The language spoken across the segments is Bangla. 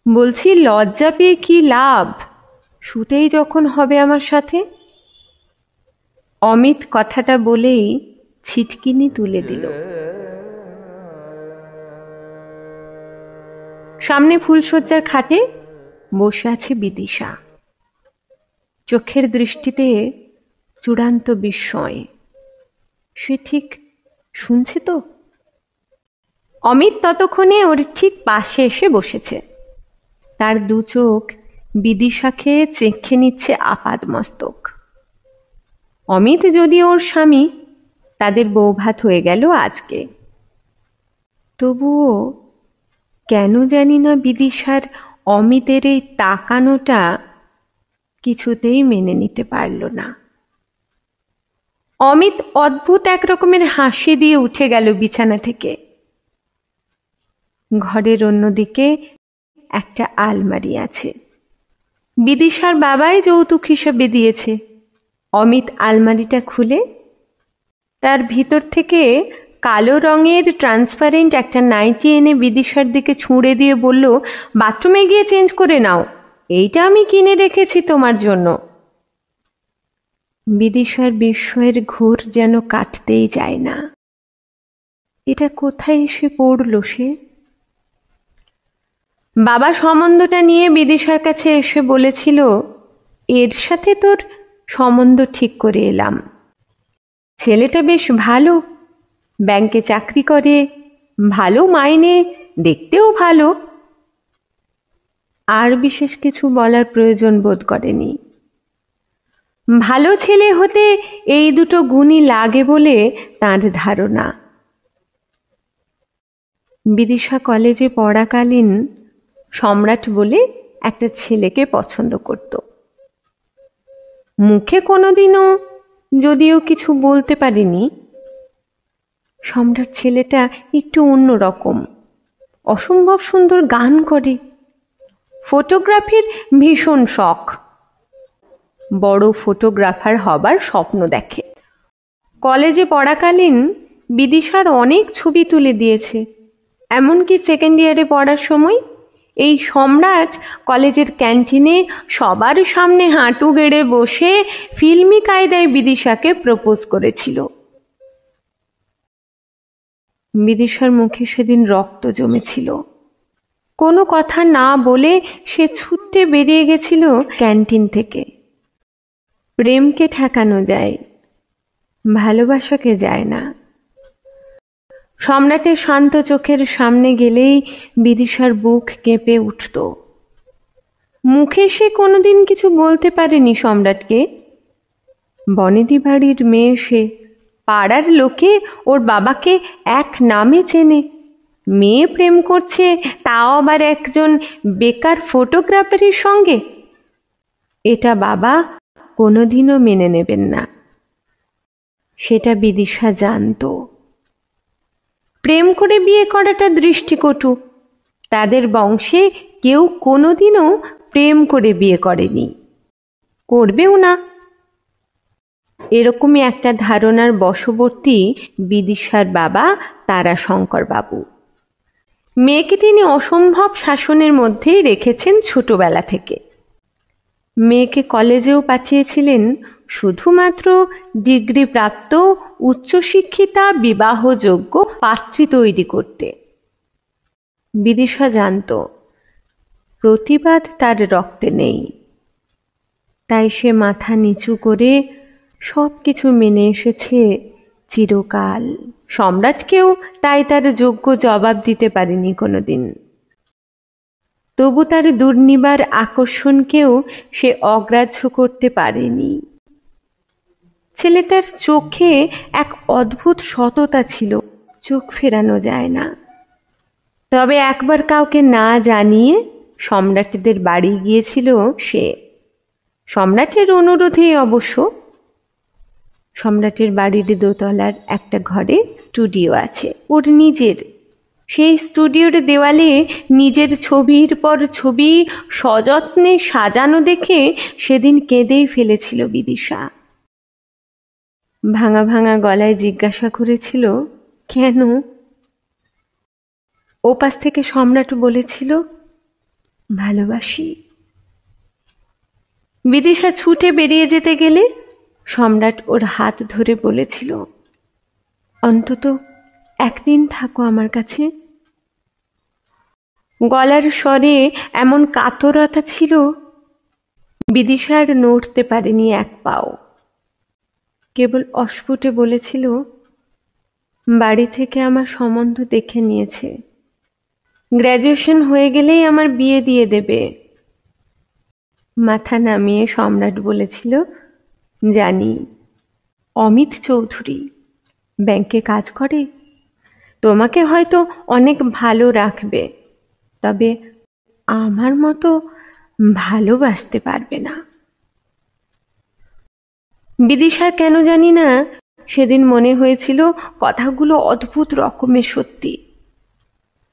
বলছি, লজ্জা পেয়ে কি লাভ? শুতেই যখন হবে আমার সাথে। অমিত কথাটা বলেই ছিটকিনি তুলে দিল। সামনে ফুলশয্যার খাটে বসে আছে বিদিশা, চোখের দৃষ্টিতে চূড়ান্ত বিস্ময়। সে ঠিক শুনছে তো? অমিত ততক্ষণে ওর ঠিক পাশে এসে বসেছে। তার দু চোখ বিদিশাকে চেখে নিচ্ছে আপাদমস্তক। অমিত যদি ওর স্বামী, তাদের বৌভাত হয়ে গেল আজকে। তবুও কেন জানি না বিদিশার অমিতের এই তাকানোটা কিছুতেই মেনে নিতে পারল না। অমিত অদ্ভুত এক রকমের হাসি দিয়ে উঠে গেল বিছানা থেকে। ঘরের অন্যদিকে একটা আলমারি আছে, বিদিশার বাবাই যৌতুক হিসেবে দিয়েছে। অমিত আলমারিটা খুলে তার ভিতর থেকে কালো রঙের ট্রান্সপারেন্ট একটা নাইটি এনে বিদিশার দিকে ছুঁড়ে দিয়ে বলল, বাথরুমে গিয়ে চেঞ্জ করে নাও, এইটা আমি কিনে রেখেছি তোমার জন্য। বিদিশার বিস্ময়ের ঘোর যেন কাটতেই যায় না। এটা কোথায় এসে পড়ল সে? বাবা সম্বন্ধটা নিয়ে বিদিশার কাছে এসে বলেছিল, এর সাথে তোর সম্বন্ধ ঠিক করে এলাম। ছেলেটা বেশ ভালো, ব্যাংকে চাকরি করে, ভালো মাইনে, দেখতেও ভালো। আর বিশেষ কিছু বলার প্রয়োজন বোধ করেনি। ভালো ছেলে হতে এই দুটো গুণই লাগে বলে তার ধারণা। বিদিশা কলেজে পড়াকালীন সম্রাট বলে একটা ছেলেকে পছন্দ করত। মুখে কোনোদিনও যদিও কিছু বলতে পারেনি। সম্রাট ছেলেটা একটু অন্যরকম, অসম্ভব সুন্দর গান করে, ফটোগ্রাফির ভীষণ শখ, বড় ফটোগ্রাফার হবার স্বপ্ন দেখে। কলেজে পড়াকালীন বিদিশার অনেক ছবি তুলে দিয়েছে। এমনকি সেকেন্ড ইয়ারে পড়ার সময় এই সম্রাট কলেজের ক্যান্টিনে সবার সামনে হাঁটু গেড়ে বসে ফিল্মি কায়দায় বিদিশাকে প্রপোজ করেছিল। বিদিশার মুখে সেদিন রক্ত জমেছিল। কোনো কথা না বলে সে ছুটে বেরিয়ে গেছিল ক্যান্টিন থেকে। প্রেমকে ঠেকানো যায়, ভালোবাসাকে যায় না। সম্রাটের শান্ত চোখের সামনে গেলেই বিদিশার বুক কেঁপে উঠত। মুখে সে কোনোদিন কিছু বলতে পারেনি সম্রাটকে। বনেদি বাড়ির মেয়ে সে, পাড়ার লোকে ওর বাবাকে এক নামে চেনে। মেয়ে প্রেম করছে, তাও আবার একজন বেকার ফটোগ্রাফারের সঙ্গে। এটা বাবা কোনোদিনও মেনে নেবেন না, সেটা বিদিশা জানত। প্রেম করে বিয়ে করাটা দৃষ্টিকটু। তাদের বংশে কেউ কোনোদিনও প্রেম করে বিয়ে করেনি, করবেও না। এরকমই একটা ধারণার বশবর্তী বিদিশার বাবা তারাশঙ্কর বাবু। মেয়েকে তিনি অসম্ভব শাসনের মধ্যেই রেখেছেন ছোটবেলা থেকে। মেয়েকে কলেজেও পাঠিয়েছিলেন শুধুমাত্র ডিগ্রি প্রাপ্ত উচ্চশিক্ষিতা বিবাহযোগ্য পাত্রী তৈরি করতে। বিদিশা জানত প্রতিবাদ তার রক্তে নেই, তাই সে মাথা নিচু করে সব কিছু মেনে এসেছে চিরকাল। সম্রাটকেও তাই তার যোগ্য জবাব দিতে পারেনি কোনোদিন। তবু তার দুর্নিবার আকর্ষণকেও সে অগ্রাহ্য করতে পারেনি। ছেলেটার চোখে এক অদ্ভুত সততা ছিল, চোখ ফেরানো যায় না। তবে একবার কাউকে না জানিয়ে সম্রাটদের বাড়ি গিয়েছিল সে, সম্রাটের অনুরোধেই অবশ্য। সম্রাটের বাড়ির দোতলার একটা ঘরে স্টুডিও আছে ওর নিজের। সেই স্টুডিওর দেওয়ালে নিজের ছবির পর ছবি সযত্নে সাজানো দেখে সেদিন কেঁদেই ফেলেছিল বিদিশা। ভাঙা ভাঙা গলায় জিজ্ঞাসা করেছিল, কেন? ওপাশ থেকে সম্রাট বলেছিল, ভালোবাসি। বিদিশা ছুটে বেরিয়ে যেতে গেলে সম্রাট ওর হাত ধরে বলেছিল, অন্তত একদিন থাকো আমার কাছে। গলার স্বরে এমন কাতরতা ছিল, বিদিশার নড়তে পারেনি এক পাও। কেবল অস্ফুটে বলেছিল, বাড়ি থেকে আমার সম্বন্ধ দেখে নিয়েছে, গ্র্যাজুয়েশন হয়ে গেলেই আমার বিয়ে দিয়ে দেবে। মাথা নামিয়ে সম্রাট বলেছিল, জানি। অমিত চৌধুরী ব্যাংকে কাজ করে, তোমাকে হয়তো অনেক ভালো রাখবে, তবে আমার মতো ভালোবাসতে পারবে না। বিদিশার কেন জানি না সেদিন মনে হয়েছিল কথাগুলো অদ্ভুত রকমের সত্যি।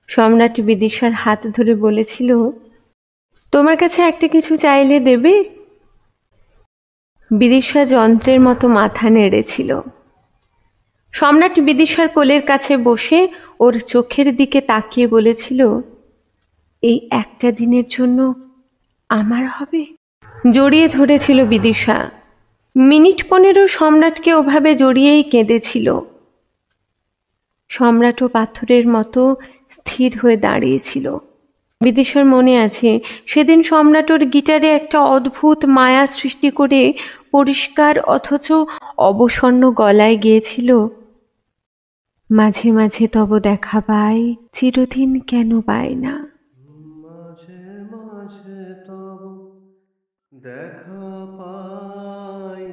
সম্রাট বিদিশার হাত ধরে বলেছিল, তোমার কাছে একটা কিছু চাইলে দেবে? বিদিশা যন্ত্রের মতো মাথা নেড়েছিল। সম্রাট বিদিশার কোলের কাছে বসে ওর চোখের দিকে তাকিয়ে বলেছিল, এই একটা দিনের জন্য আমার হবে? জড়িয়ে ধরেছিল বিদিশা। মিনিট 15 সম্রাটকে ওভাবে জড়িয়েই কেঁদেছিল। সম্রাটও পাথরের মতো স্থির হয়ে দাঁড়িয়েছিল। বিদিশার মনে আছে, সেদিন সম্রাট ওর গিটারে একটা অদ্ভুত মায়া সৃষ্টি করে পরিষ্কার অথচ অবসন্ন গলায় গেয়েছিল, মাঝে মাঝে তব দেখা পাই, চিরদিন কেন পাই না। মাঝে মাঝে তব দেখা পাই।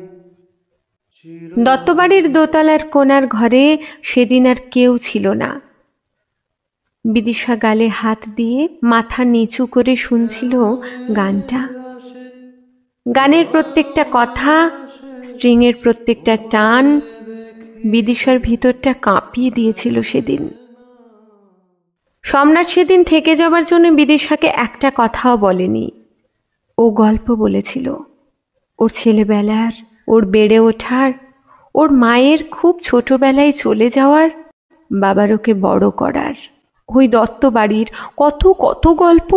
দত্তবাড়ির দোতলার কোণার ঘরে সেদিন আর কেউ ছিল না। বিদিশা গালে হাত দিয়ে মাথা নিচু করে শুনছিল গানটা। গানের প্রত্যেকটা কথা, স্ট্রিংয়ের প্রত্যেকটা টান বিদিশার ভিতরটা কাঁপিয়ে দিয়েছিল সেদিন। সম্রাট সেদিন থেকে যাবার জন্য বিদিশাকে একটা কথাও বলেনি। ও গল্প বলেছিল, ওর ছেলেবেলার, ওর বেড়ে ওঠার, ওর মায়ের খুব ছোটবেলায় চলে যাওয়ার, বাবার ওকে বড় করার, ওই দত্ত বাড়ির কত কত গল্প।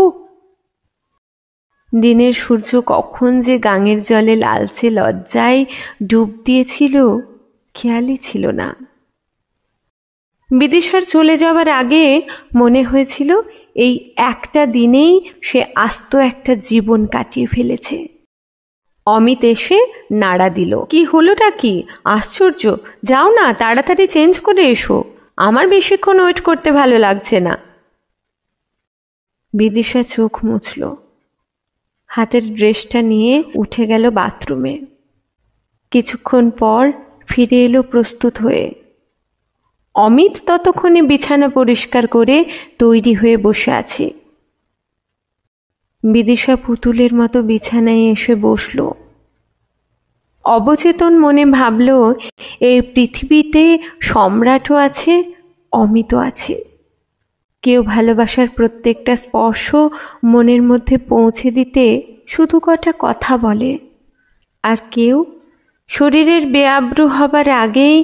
দিনের সূর্য কখন যে গাঙের জলে লালচে লজ্জায় ডুব দিয়েছিল খেয়ালই ছিল না। বিদিশার চলে যাওয়ার আগে মনে হয়েছিল এই একটা দিনেই সে আস্ত একটা জীবন কাটিয়ে ফেলেছে। অমিত এসে নাড়া দিল, কি হলোটা কি? আশ্চর্য, যাও না, তাড়াতাড়ি চেঞ্জ করে এসো, আমার বেশিক্ষণ ওয়েট করতে ভালো লাগছে না। বিদিশা চোখ মুছল, হাতের ড্রেসটা নিয়ে উঠে গেল বাথরুমে। কিছুক্ষণ পর ফিরে এলো প্রস্তুত হয়ে। অমিত ততক্ষণে বিছানা পরিষ্কার করে তৈরি হয়ে বসে আছে। বিদিশা পুতুলের মতো বিছানায় এসে বসল। অবচেতন মনে ভাবল, এই পৃথিবীতে সম্রাটও আছে, অমিতও আছে। কেউ ভালোবাসার প্রত্যেকটা স্পর্শ মনের মধ্যে পৌঁছে দিতে শুধু কটা কথা বলে, আর কেউ শরীরের বেআব্রু হবার আগেই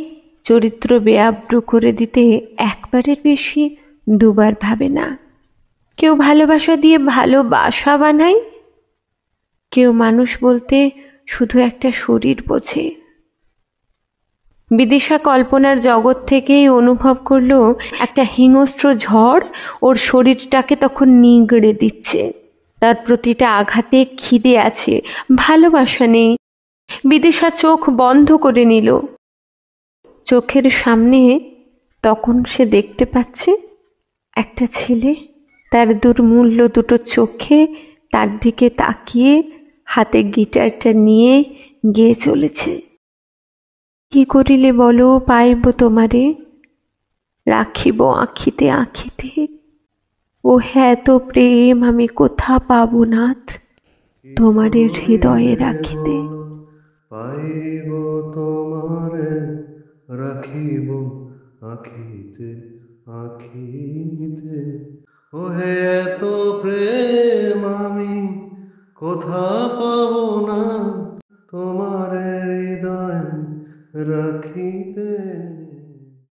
চরিত্র বেআব্রু করে দিতে একবারের বেশি দুবার ভাবে না। কেউ ভালোবাসা দিয়ে ভালোবাসা বানায়, কেউ মানুষ বলতে শুধু একটা শরীর বোঝে। বিদিশা কল্পনার জগৎ থেকেই অনুভব করলো একটা হিংস্র ঝড় ওর শরীরটাকে তখন নিংড়ে দিচ্ছে। তার প্রতিটা আঘাতে খিদে আছে, ভালোবাসা নেই। বিদিশা চোখ বন্ধ করে নিল। চোখের সামনে তখন সে দেখতে পাচ্ছে একটা ছেলে, তার দুর্মূল্য দুটো চোখে তার দিকে তাকিয়ে হাতে গিটারটা নিয়ে গেয়ে চলেছে। কি করিলে বলো পাইব তোমারে, রাখিব আঁখিতে আঁখিতে, ও হ্যাঁ তো প্রেম আমি কোথা পাবো নাথ, তোমারে হৃদয়ে রাখিতে। পাইব তোমারে, রাখিব আঁখিতে আঁখিতে, ও হে এত প্রেম আমি কোথা পাবো না, তোমারে হৃদয়ে রাখিতে।